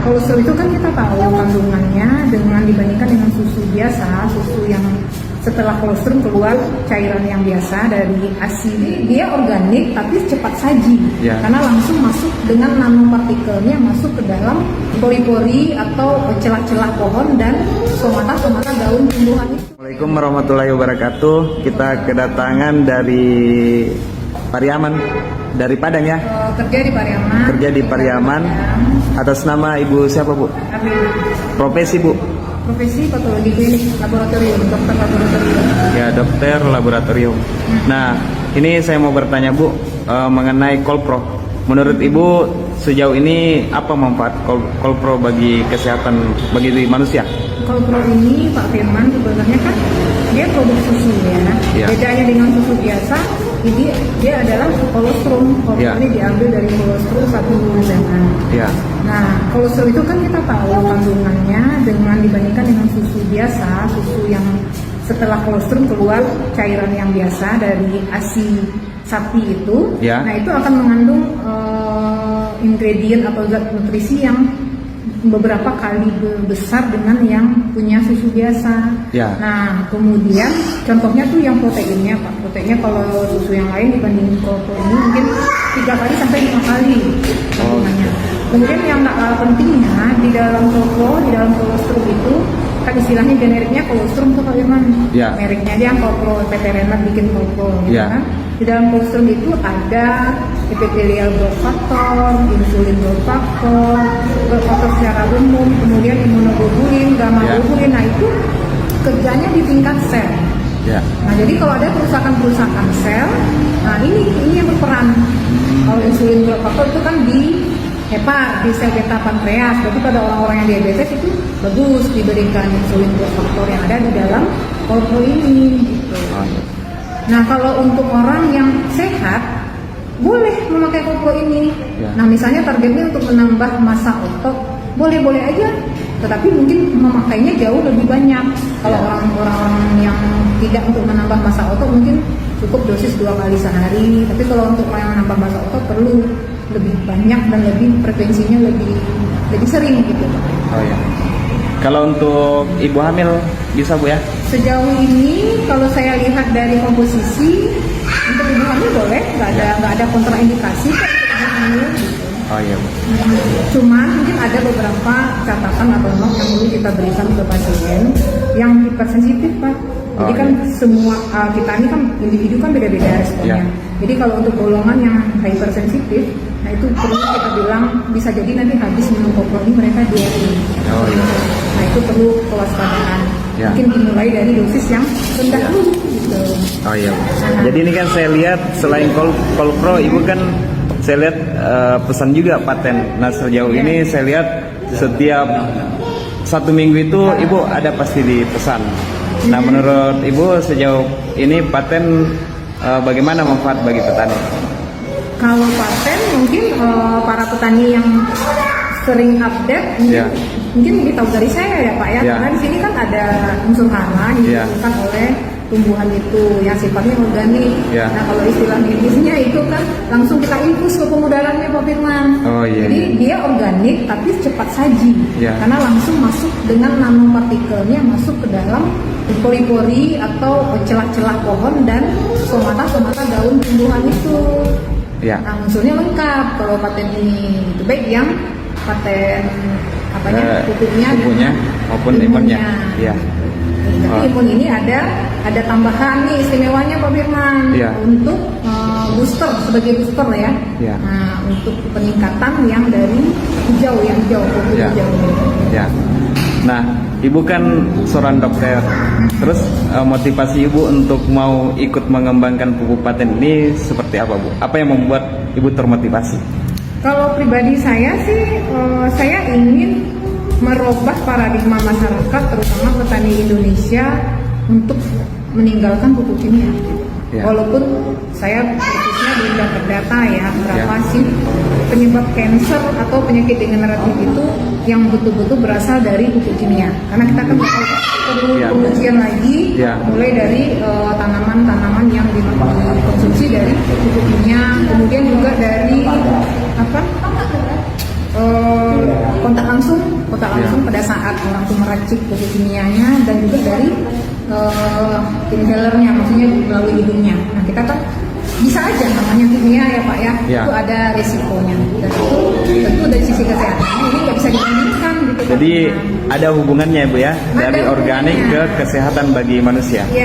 kolostrum itu kan kita tahu kandungannya dengan dibandingkan dengan susu biasa, susu yang setelah kolostrum keluar cairan yang biasa dari ASI, dia organik tapi cepat saji, karena langsung masuk dengan nanopartikelnya masuk ke dalam pori-pori atau celah-celah pohon dan somata-somata daun tumbuhan itu. Assalamualaikum warahmatullahi wabarakatuh. Kita kedatangan dari Pariaman, dari Padang ya? Kerja di Pariaman. Kerja di Pariaman. Atas nama Ibu siapa Bu? Amin. Profesi Bu? Profesi patologi klinik laboratorium, dokter laboratorium. Ya, dokter laboratorium. Nah, ini saya mau bertanya Bu mengenai Kolpro. Menurut Ibu sejauh ini apa manfaat Kolpro bagi kesehatan bagi manusia? Kolpro ini Pak Firman sebenarnya kan dia produk susu ya. Bedanya dengan susu biasa, ini dia adalah kolostrum. Kolostrum ini diambil dari kolostrum 1 SMA. Nah, kolostrum itu kan kita tahu kandungannya dengan dibandingkan dengan susu biasa, susu yang setelah kolostrum keluar cairan yang biasa dari ASI sapi itu. Nah, itu akan mengandung ingredient atau zat nutrisi yang beberapa kali besar dengan yang punya susu biasa. Nah, kemudian contohnya tuh yang proteinnya Pak. Proteinnya kalau susu yang lain dibanding kolostrum ini mungkin 3 kali sampai 5 kali kandungannya. Kemudian yang nggak kalah pentingnya di dalam kolostrum itu kan istilahnya generiknya kolostrum tuh Pak Firman. Mereknya dia Kolpro, PT Renat bikin Kolpro gitu kan. Di dalam kolostrum itu ada epithelial growth factor, insulin growth factor secara umum, kemudian imunoglobulin, gamma globulin. Nah, itu kerjanya di tingkat sel. Nah, jadi kalau ada kerusakan sel, nah ini yang berperan. Kalau insulin growth factor itu kan di hepat, di sel beta pankreas. Berarti pada orang-orang yang diabetes itu bagus diberikan insulin growth factor yang ada di dalam Kolpro ini gitu. Nah, kalau untuk orang yang sehat boleh memakai Kolpro ini. Nah, misalnya targetnya untuk menambah massa otot, boleh-boleh aja. Tetapi mungkin memakainya jauh lebih banyak. Kalau orang-orang yang tidak untuk menambah massa otot mungkin cukup dosis 2 kali sehari. Tapi kalau untuk orang yang menambah massa otot perlu lebih banyak dan lebih frekuensinya lebih sering gitu. Kalau untuk ibu hamil bisa Bu ya? Sejauh ini kalau saya lihat dari komposisi untuk ibu hamil boleh, nggak ada kontraindikasi kok untuk ibu hamil. Bu. Cuman mungkin ada beberapa catatan atau not yang perlu kita berikan ke pasien yang hipersensitif Pak. Jadi kan semua kita ini kan individu kan beda-beda responnya. Jadi kalau untuk golongan yang hypersensitif, nah itu perlu kita bilang bisa jadi nanti habis minum Kolpro ini mereka diare. Nah, itu perlu kewaspadaan. Mungkin dimulai dari dosis yang rendah dulu gitu. Jadi ini kan saya lihat selain Kolpro, Ibu kan saya lihat pesan juga paten. Nah, sejauh ini saya lihat setiap 1 minggu itu Ibu ada pasti dipesan. Nah, menurut Ibu sejauh ini paten bagaimana manfaat bagi petani? Kalau paten mungkin para petani yang sering update mungkin lebih tahu dari saya ya Pak ya. Karena di sini kan ada unsur hara yang ditemukan oleh tumbuhan itu yang sifatnya organik. Nah, kalau istilah medisnya itu kan langsung kita infus ke pemudarannya Pak Firman. Jadi dia organik tapi cepat saji, karena langsung masuk dengan nanopartikelnya masuk ke dalam pori-pori atau celah-celah pohon dan somata-somata daun tumbuhan itu. Nah, unsurnya lengkap kalau paten ini. Itu baik yang paten pupuknya maupun imunnya. Tapi imun ini ada tambahan nih istimewanya Pak Firman untuk booster, sebagai booster ya. Nah, untuk peningkatan yang dari hijau, pupuk hijau. Nah, Ibu kan seorang dokter. Terus motivasi Ibu untuk mau ikut mengembangkan pupuk paten ini seperti apa Bu? Apa yang membuat Ibu termotivasi? Kalau pribadi saya sih, saya ingin merubah paradigma masyarakat, terutama petani Indonesia, untuk meninggalkan pupuk kimia. Walaupun saya persisnya belum terdata ya berapa sih penyebab kanker atau penyakit degeneratif itu yang betul-betul berasal dari pupuk kimia. Karena kita kan perlu pengujian lagi, mulai dari tanaman-tanaman yang dikonsumsi dari pupuk kimia, kemudian juga dari kontak langsung meracik pupuk kimianya dan juga dari inhalernya, maksudnya melalui hidungnya. Nah kita kan bisa aja namanya kimia ya Pak ya, itu ada resikonya dan itu tentu dari sisi kesehatannya ini nggak bisa dibandingkan gitu. Jadi ada hubungannya Bu ya, dari organik ke kesehatan bagi manusia. Ya.